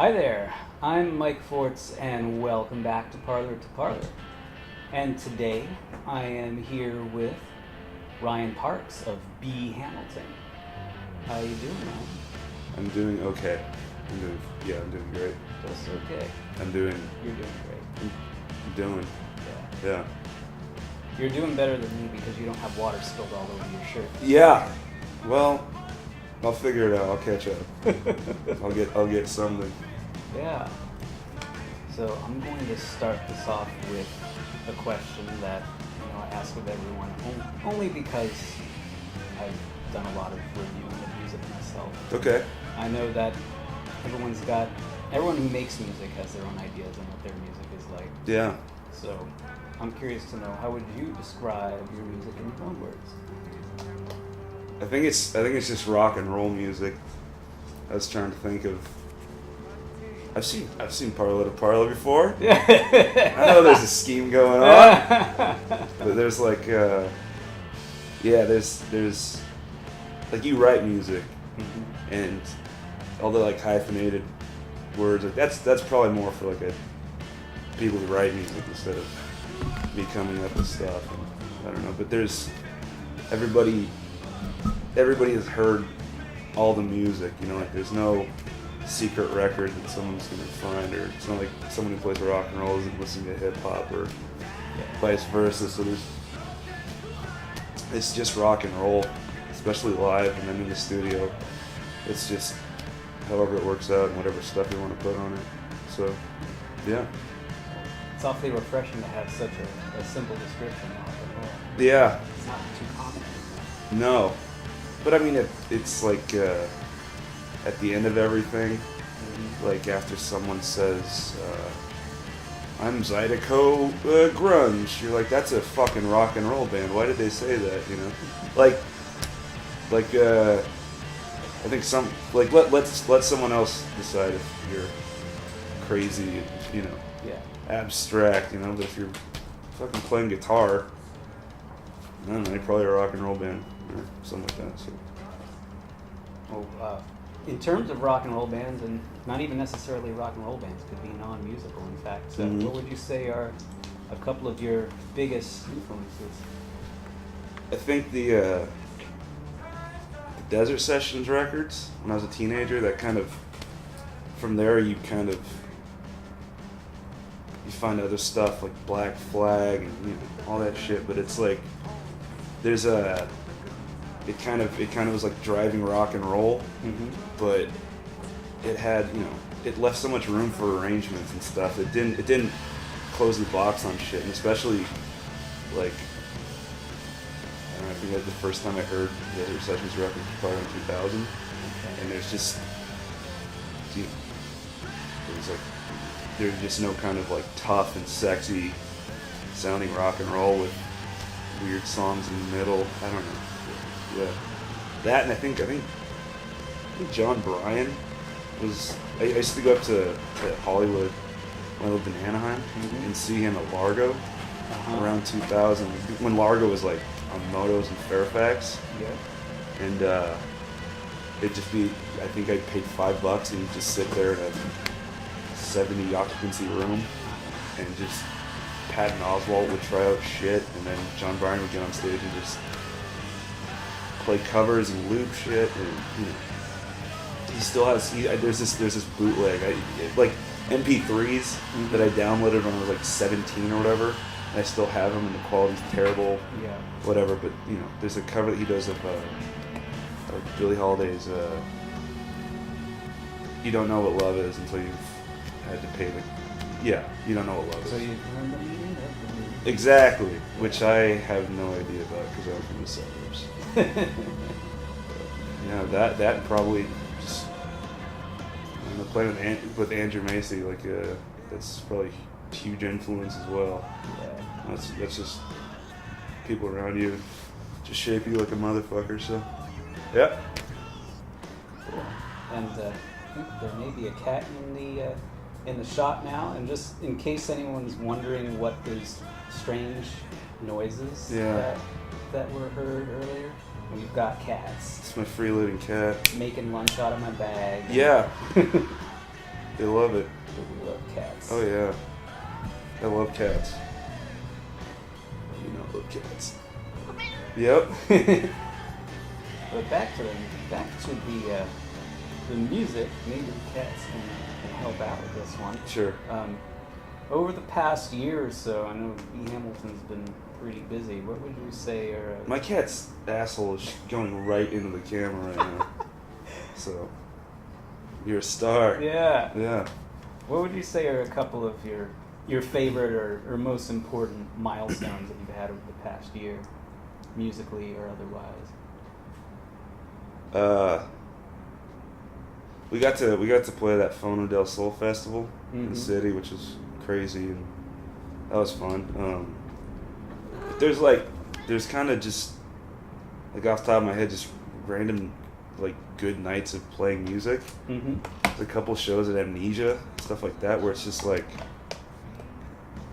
Hi there, I'm Mike Forts and welcome back to Parlour. And today I am here with Ryan Parks of B. Hamilton. How you doing, Ryan? I'm doing okay. I'm doing great. Just okay. You're doing great. I'm doing. Yeah. You're doing better than me because you don't have water spilled all over your shirt. Yeah. Well, I'll figure it out. I'll catch up. I'll get something. Yeah. So I'm going to start this off with a question that I ask of everyone, only because I've done a lot of reviewing of music myself. Okay. I know that everyone who makes music has their own ideas on what their music is like. Yeah. So I'm curious to know, how would you describe your music in your own words? I think it's just rock and roll music. I was trying to think of. I've seen Parlour before. Yeah. I know there's a scheme going on, but there's like there's like you write music, Mm-hmm. and all the like hyphenated words. Like that's probably more for like people who write music instead of me coming up with stuff. And I don't know, but there's everybody has heard all the music. Like there's no secret record that someone's gonna find, or it's not like someone who plays rock and roll isn't listening to hip hop or vice versa. So it's just rock and roll, especially live, and then in the studio, it's just however it works out and whatever stuff you want to put on it. So, yeah. It's awfully refreshing to have such a simple description of rock and roll. Yeah. It's not too common. No, but I mean it's like at the end of everything, like after someone says, I'm Zydeco grunge, you're like, that's a fucking rock and roll band. Why did they say that? I think let someone else decide if you're crazy, abstract, but if you're fucking playing guitar, I don't know, you're probably a rock and roll band or something like that. So. In terms of rock and roll bands, and not even necessarily rock and roll bands, could be non-musical, in fact. So what would you say are a couple of your biggest influences? I think the Desert Sessions records, when I was a teenager, that kind of, from there you find other stuff like Black Flag and all that shit, but it's like, there's it kind of was like driving rock and roll, but it had, it left so much room for arrangements and stuff. It didn't close the box on shit, and especially like, I don't know, I think that's the first time I heard the Desert Sessions record was probably in 2000, and there's just, there's just no kind of like tough and sexy sounding rock and roll with weird songs in the middle. I don't know. Yeah, that, and I think John Bryan was. I used to go up to Hollywood when I lived in Anaheim and see him at Largo around 2000, when Largo was like on Motos in Fairfax. Yeah. And it'd just be, I think I'd paid $5 and you'd just sit there in a 70 occupancy room and just Patton Oswalt would try out shit, and then John Bryan would get on stage and just play covers and loop shit, and he still has. There's this bootleg, like MP3s that I downloaded when I was like 17 or whatever, and I still have them, and the quality's terrible. Yeah. Whatever, but there's a cover that he does of Billie Holiday's "You Don't Know What Love Is Until You've Had to Pay the." Yeah, you don't know what love is. So you remember me? Exactly, which I have no idea about because I'm from the suburbs. That probably just playing with Andrew Macy, like that's probably a huge influence as well. Yeah. That's just people around you just shape you like a motherfucker. So, yeah. Cool. And I think there may be a cat in the shop now, and just in case anyone's wondering what those strange noises that were heard earlier, we've got cats. It's my freeliving cat. Making lunch out of my bag. Yeah. They love it. We love cats. Oh yeah. I love cats. You know, I love cats. Yep. But back to the music. Maybe the cats can help out with this one. Sure. Over the past year or so, I know E. Hamilton's been pretty busy. What would you say are... My cat's asshole is going right into the camera right now. So, you're a star. Yeah. Yeah. What would you say are a couple of your favorite or most important milestones that you've had over the past year, musically or otherwise? We got to play that Fono del Sol festival in the Mhm. city, which was crazy, and that was fun. But there's kind of just, like off the top of my head, just random like good nights of playing music. Mm-hmm. There's a couple shows at Amnesia, stuff like that, where it's just like,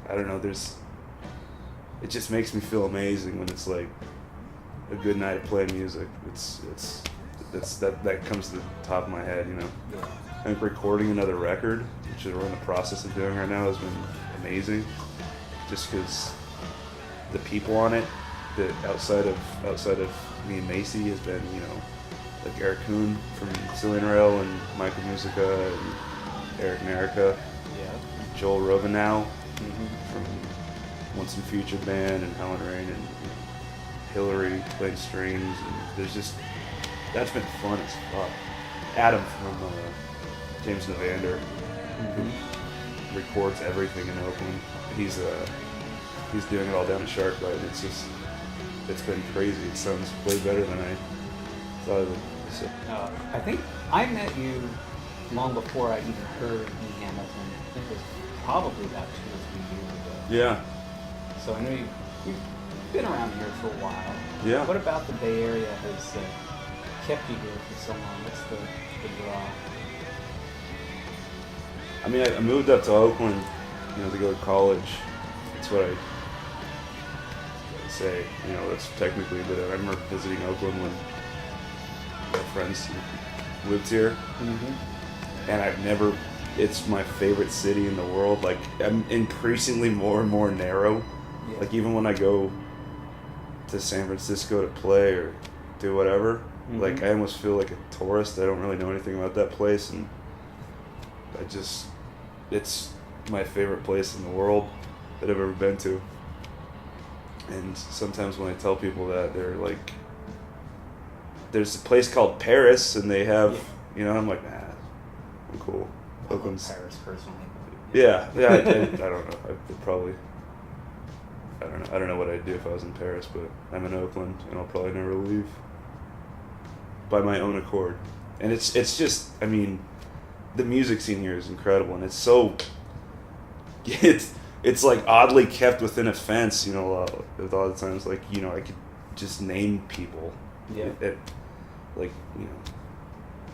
I don't know, it just makes me feel amazing when it's like a good night of playing music. That comes to the top of my head, you know. Yeah. I think recording another record, which we're in the process of doing right now, has been amazing. Just because the people on it, that outside of me and Macy, has been, you know, like Eric Kuhn from Cillian Rail and Michael Musica and Eric Nerica, Yeah. Joel Rovenow Mm-hmm. from Once and Future Band, and Helen Rain, and you know, Hillary playing strings, and there's just, that's been fun as fuck. Adam from James Novander, who records everything in Oakland. He's doing it all down at Sharkbite, and it's been crazy. It sounds way better than I thought it would. So. I think I met you long before I even heard E. Hamilton. I think it was probably about 2 or 3 years ago. Yeah. So I know you've been around here for a while. Yeah. What about the Bay Area has kept you here for so long? What's the draw? I mean, I moved up to Oakland, you know, to go to college. That's what I say. You know, that's technically, but I remember visiting Oakland when my friends lived here, and it's my favorite city in the world. Like, I'm increasingly more and more narrow. Yeah. Like, even when I go to San Francisco to play or do whatever, like, I almost feel like a tourist. I don't really know anything about that place, and it's my favorite place in the world that I've ever been to. And sometimes when I tell people that, they're like, there's a place called Paris, and they have, you know, I'm like, nah, I'm cool. I love Oakland's Paris personally. Yeah, I don't know. I don't know what I'd do if I was in Paris, but I'm in Oakland, and I'll probably never leave by my own accord. And it's just, I mean, the music scene here is incredible, and it's like oddly kept within a fence, you know. A lot of times, like, you know, I could just name people. Yeah. Like, you know,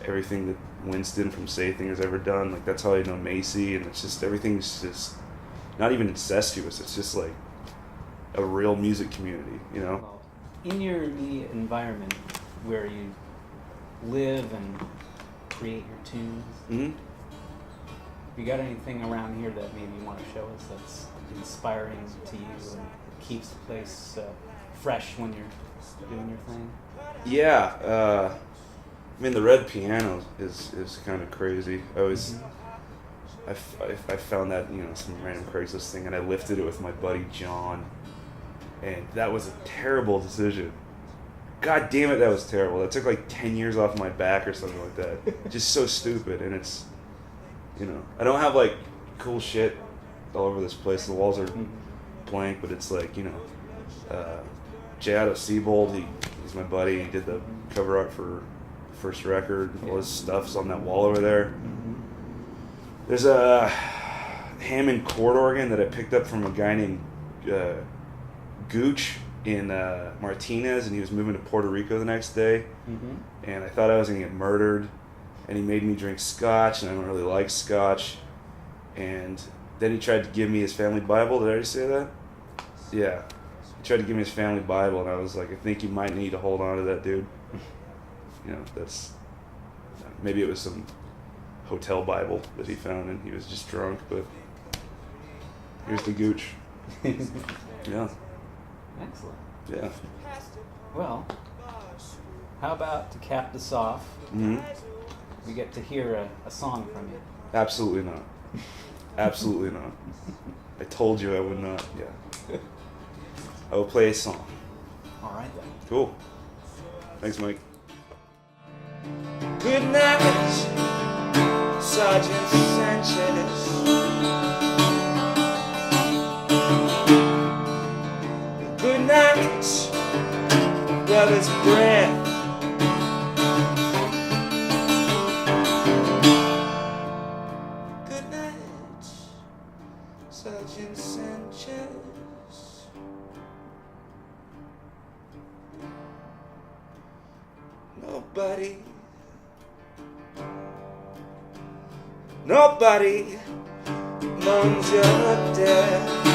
everything that Winston from Say Thing has ever done, like, that's how I know Macy, and it's just, everything's just not even incestuous. It's just like a real music community, you know. Well, in your immediate environment where you live and create your tunes, you got anything around here that maybe you want to show us that's inspiring to you and keeps the place fresh when you're doing your thing? Yeah, I mean, the red piano is kind of crazy. I found that, you know, some random Craigslist thing, and I lifted it with my buddy John, and that was a terrible decision. God damn it, that was terrible. That took like 10 years off my back or something like that. Just so stupid. And it's, you know, I don't have like cool shit all over this place. The walls are blank, but it's like, you know, Jay Otto Siebold, he's my buddy. He did the cover art for the first record. All his stuff's on that wall over there. There's a Hammond chord organ that I picked up from a guy named Gooch in Martinez, and he was moving to Puerto Rico the next day, and I thought I was going to get murdered, and he made me drink scotch, and I don't really like scotch, and then he tried to give me his family Bible. Did I already say that? Yeah. He tried to give me his family Bible, and I was like, I think you might need to hold on to that, dude. You know, that's, maybe it was some hotel Bible that he found, and he was just drunk. But here's the gooch. Yeah. Excellent. Yeah. Well, how about to cap this off, Mm-hmm. we get to hear a song from you? Absolutely not. Absolutely not. I told you I would not. Yeah. I will play a song. All right then. Cool. Thanks, Mike. Good night, Sergeant Sanchez. Good night, Brother's Breath. Good night, Sergeant Sanchez. Nobody mourns your death.